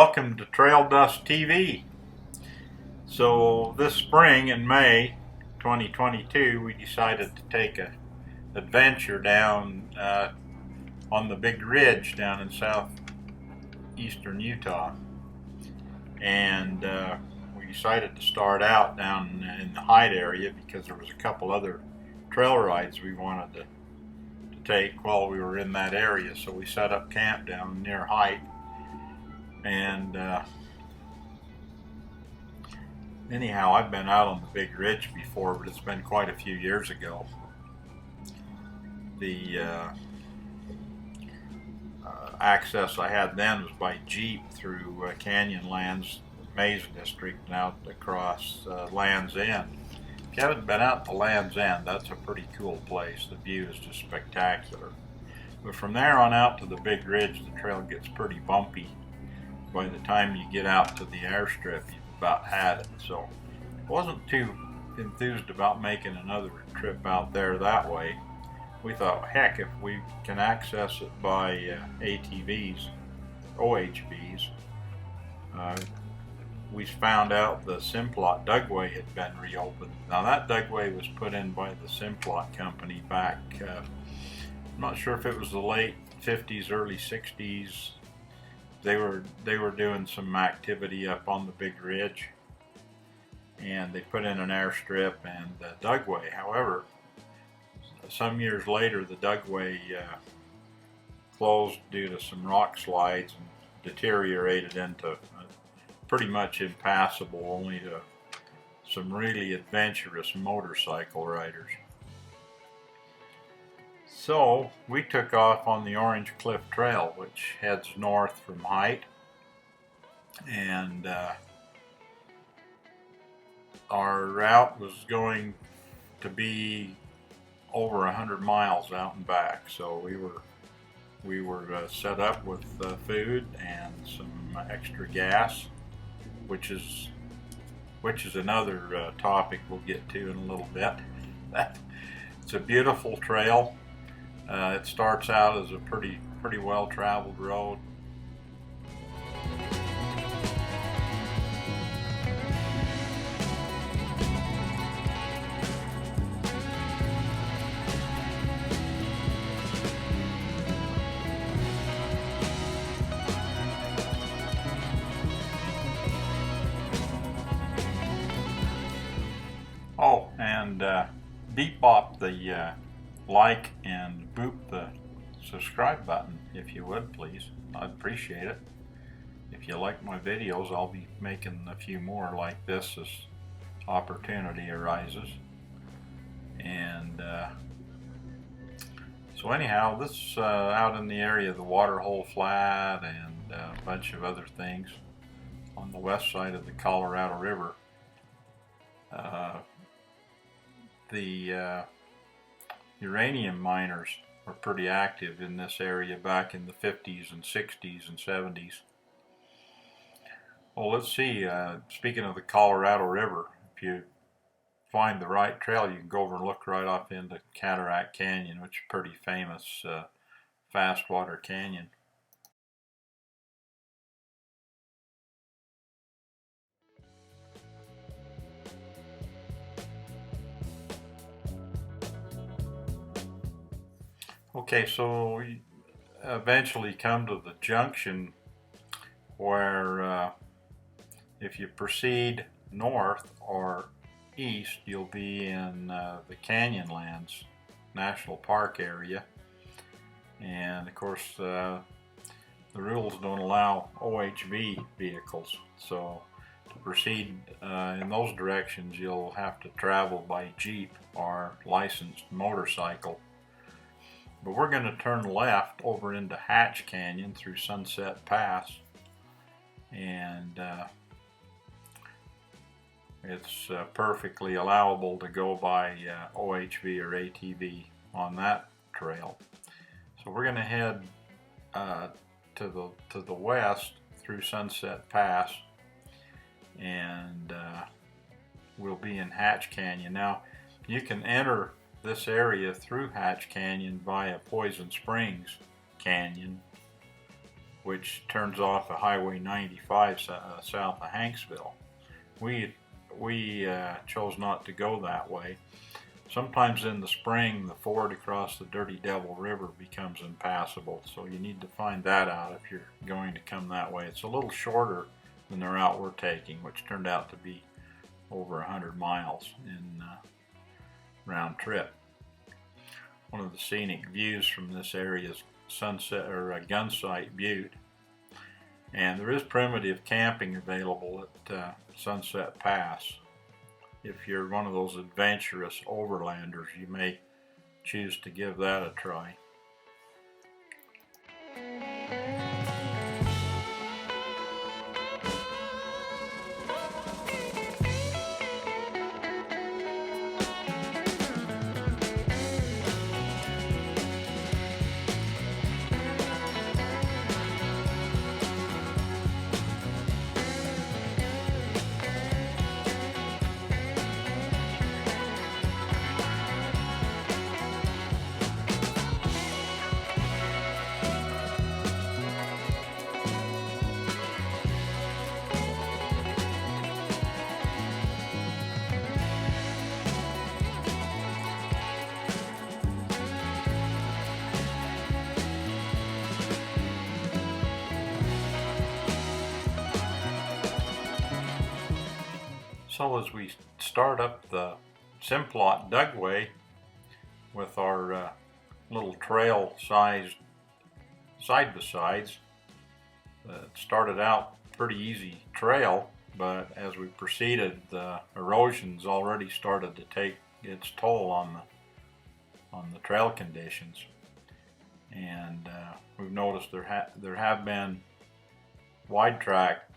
Welcome to Trail Dust TV. So this spring in May 2022 we decided to take an adventure down on the big ridge down in southeastern Utah, and we decided to start out down in the Hyde area because there was a couple other trail rides we wanted to take while we were in that area. So we set up camp down near Hyde, and anyhow, I've been out on the big ridge before, but it's been quite a few years ago. The access I had then was by Jeep through Canyonlands, Maze District, and out across Land's End. If you haven't been out to Land's End, that's a pretty cool place. The view is just spectacular. But from there on out to the big ridge, the trail gets pretty bumpy. By the time you get out to the airstrip, you've about had it. So I wasn't too enthused about making another trip out there that way. We thought, heck, if we can access it by ATVs, OHVs. We found out the Simplot Dugway had been reopened. Now that Dugway was put in by the Simplot company back, I'm not sure if it was the late 50s, early 60s. They were doing some activity up on the big ridge, and they put in an airstrip and the Dugway. However, some years later, the Dugway closed due to some rock slides and deteriorated into pretty much impassable only to some really adventurous motorcycle riders. So we took off on the Orange Cliff Trail, which heads north from Hyde, and our route was going to be over 100 miles out and back. So we were set up with food and some extra gas, which is another topic we'll get to in a little bit. It's a beautiful trail. It starts out as a pretty well traveled road. Oh, and beep bop the like and boop the subscribe button if you would, please. I'd appreciate it. If you like my videos, I'll be making a few more like this as opportunity arises. And so anyhow, this is out in the area of the Waterhole Flat and a bunch of other things on the west side of the Colorado River. The uranium miners were pretty active in this area back in the 50s and 60s and 70s. Well, let's see, speaking of the Colorado River, if you find the right trail, you can go over and look right off into Cataract Canyon, which is a pretty famous fast water canyon. Okay, so we eventually come to the junction where if you proceed north or east, you'll be in the Canyonlands National Park area. And of course, the rules don't allow OHV vehicles, so to proceed in those directions, you'll have to travel by Jeep or licensed motorcycle. But we're going to turn left over into Hatch Canyon through Sunset Pass, and it's perfectly allowable to go by OHV or ATV on that trail. So we're going to head to the west through Sunset Pass, and we'll be in Hatch Canyon. Now, you can enter this area through Hatch Canyon via Poison Springs Canyon, which turns off of Highway 95 south of Hanksville. We chose not to go that way. Sometimes in the spring, the ford across the Dirty Devil River becomes impassable, so you need to find that out if you're going to come that way. It's a little shorter than the route we're taking, which turned out to be over 100 miles in round trip. One of the scenic views from this area is Sunset or Gunsight Butte, and there is primitive camping available at Sunset Pass. If you're one of those adventurous overlanders, you may choose to give that a try. So as we start up the Simplot Dugway with our little trail-sized side-by-sides, it started out pretty easy trail, but as we proceeded, the erosion's already started to take its toll on the trail conditions, and we've noticed there have been wide track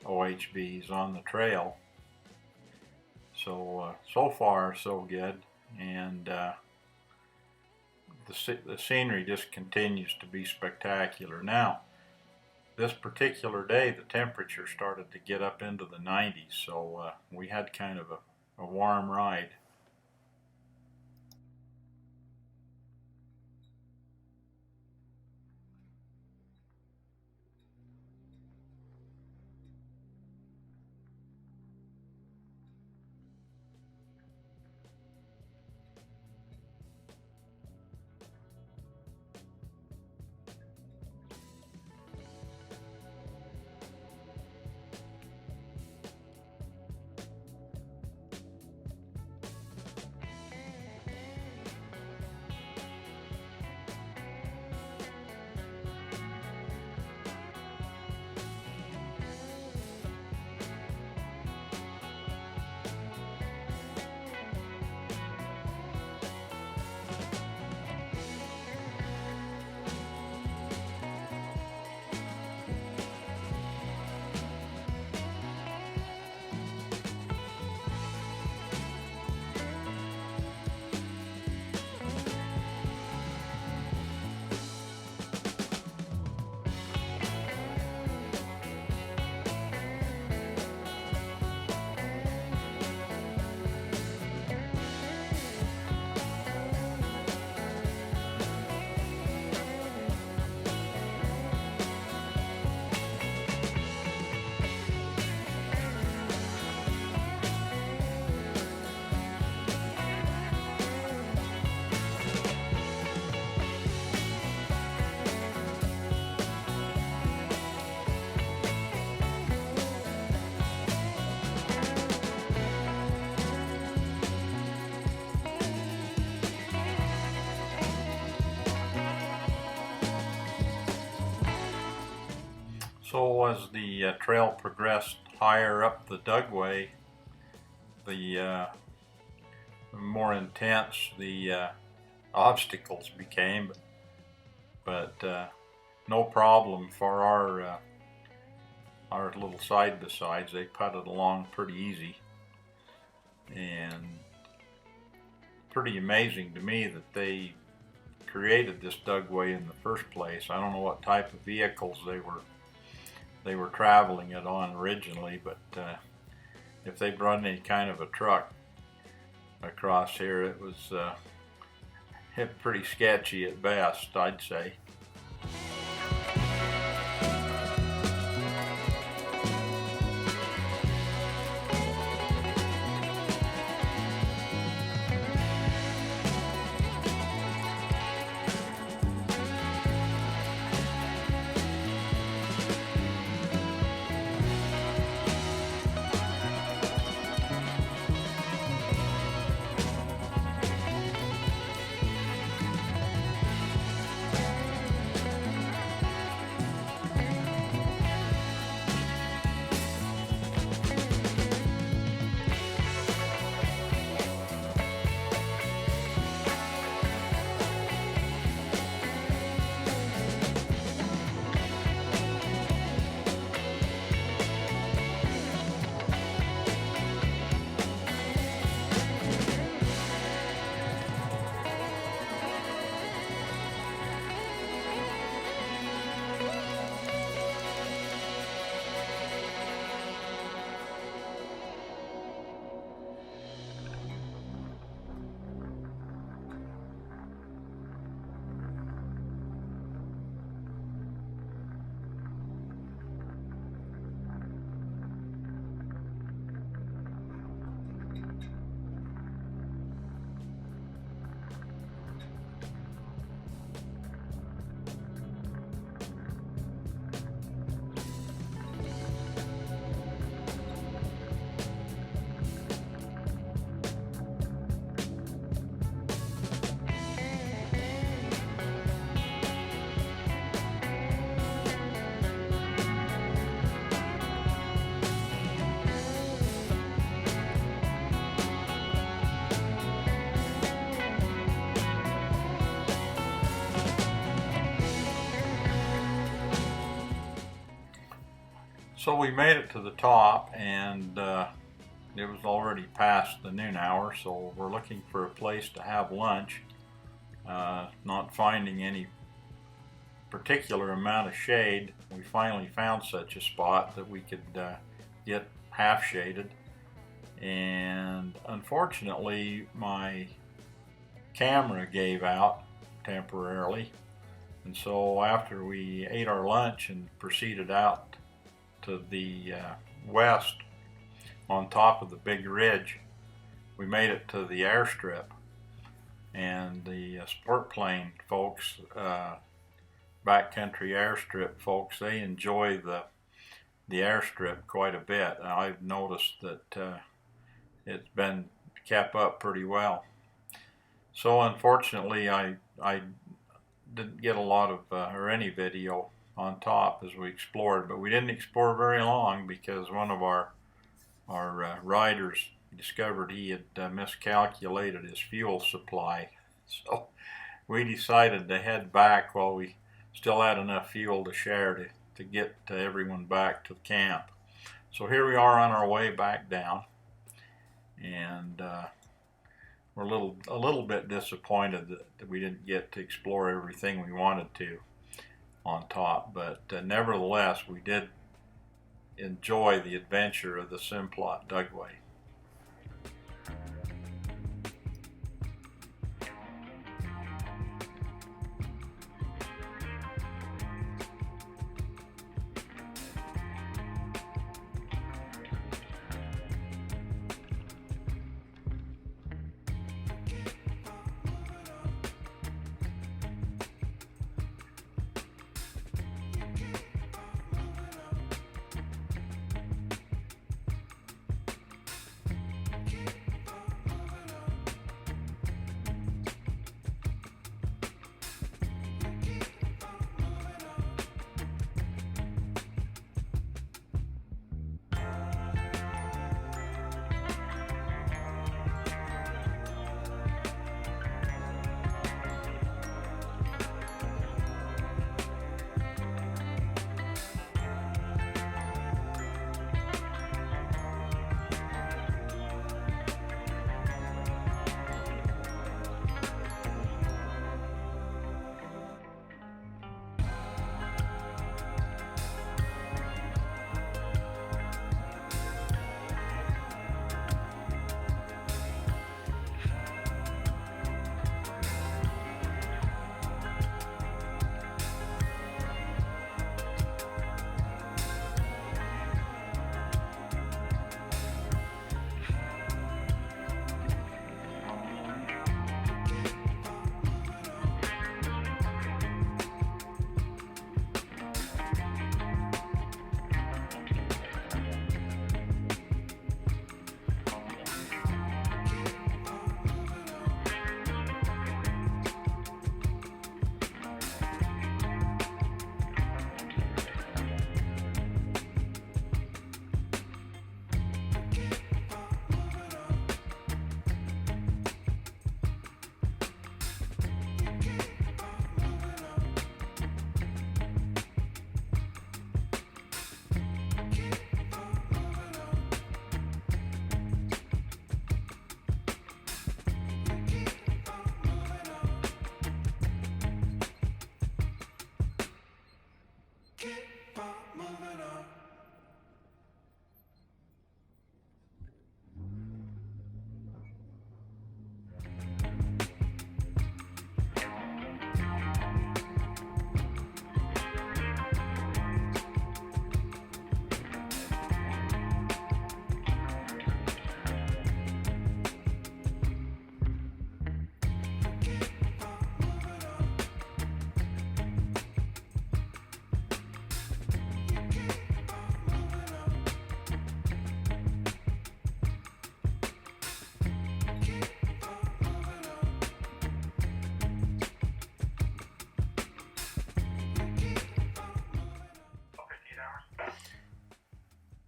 OHVs on the trail. So far so good, and the scenery just continues to be spectacular. Now, this particular day, the temperature started to get up into the 90s, so we had kind of a warm ride. So as the trail progressed higher up the Dugway, the more intense the obstacles became, but no problem for our little side-by-sides. They putted along pretty easy, and pretty amazing to me that they created this Dugway in the first place. I don't know what type of vehicles they were traveling it on originally, but if they brought any kind of a truck across here, it was pretty sketchy at best, I'd say. So we made it to the top, and it was already past the noon hour, so we're looking for a place to have lunch. Not finding any particular amount of shade, we finally found such a spot that we could get half shaded. And unfortunately, my camera gave out temporarily, and so after we ate our lunch and proceeded out to the west on top of the big ridge, we made it to the airstrip. And the sport plane folks, backcountry airstrip folks, they enjoy the airstrip quite a bit. I've noticed that it's been kept up pretty well. So unfortunately, I didn't get a lot of or any video on top as we explored, but we didn't explore very long because one of our riders discovered he had miscalculated his fuel supply. So we decided to head back while we still had enough fuel to share to get everyone back to camp. So here we are on our way back down, and we're a little bit disappointed that we didn't get to explore everything we wanted to on top, but nevertheless we did enjoy the adventure of the Simplot Dugway.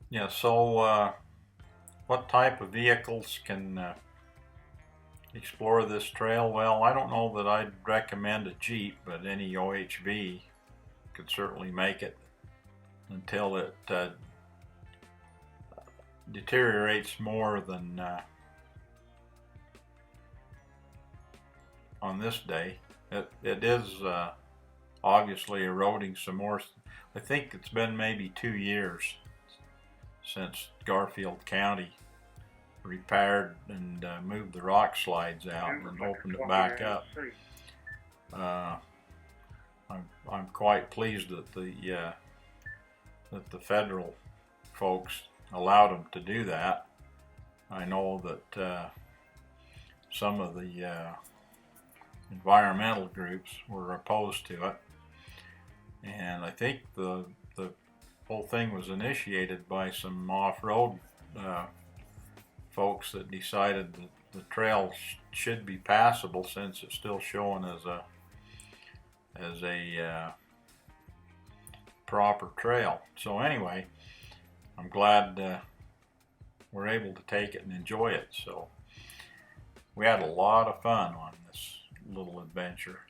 Yeah, so what type of vehicles can explore this trail? Well, I don't know that I'd recommend a Jeep, but any OHV could certainly make it until it deteriorates more than on this day. It is obviously eroding some more. I think it's been maybe 2 years since Garfield County repaired and moved the rock slides out and opened it back up. I'm quite pleased that the federal folks allowed them to do that. I know that some of the environmental groups were opposed to it, and I think the whole thing was initiated by some off-road folks that decided that the trail should be passable since it's still showing as a proper trail. So anyway, I'm glad we're able to take it and enjoy it. So we had a lot of fun on this little adventure.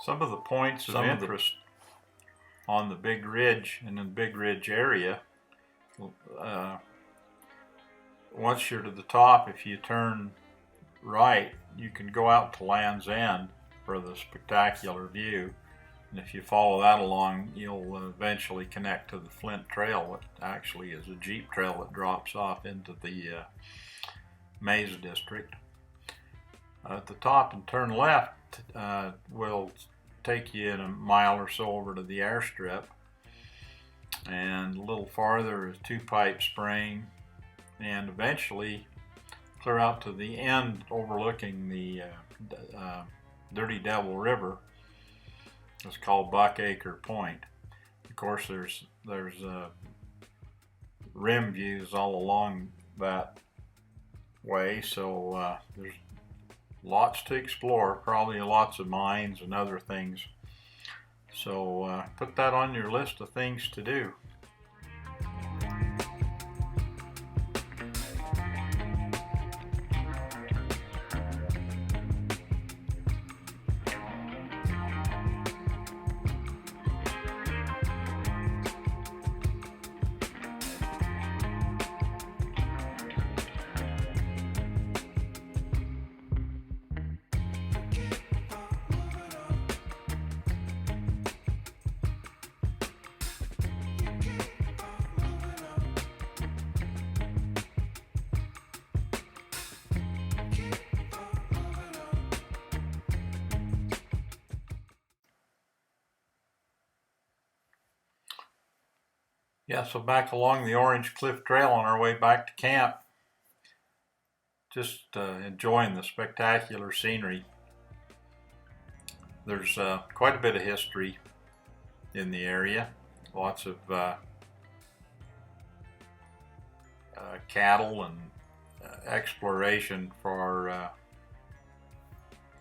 Some of the points of interest on the Big Ridge and in the Big Ridge area, once you're to the top, if you turn right, you can go out to Land's End for the spectacular view. And if you follow that along, you'll eventually connect to the Flint Trail. It actually is a jeep trail that drops off into the Maze District. At the top, and turn left will take you in a mile or so over to the airstrip. And a little farther is Two Pipe Spring, and eventually clear out to the end overlooking the Dirty Devil River. It's called Buckacre Point. Of course, there's rim views all along that way, so there's lots to explore, probably lots of mines and other things. So put that on your list of things to do. Yeah, so back along the Orange Cliff Trail on our way back to camp, just enjoying the spectacular scenery. There's quite a bit of history in the area, lots of cattle and exploration for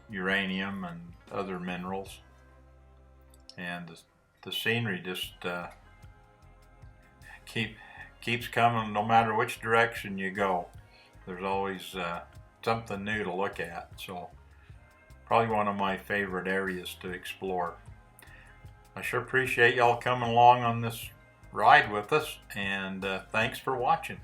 uranium and other minerals, and the scenery just keeps coming no matter which direction you go. There's always something new to look at, so probably one of my favorite areas to explore. I sure appreciate y'all coming along on this ride with us, and thanks for watching.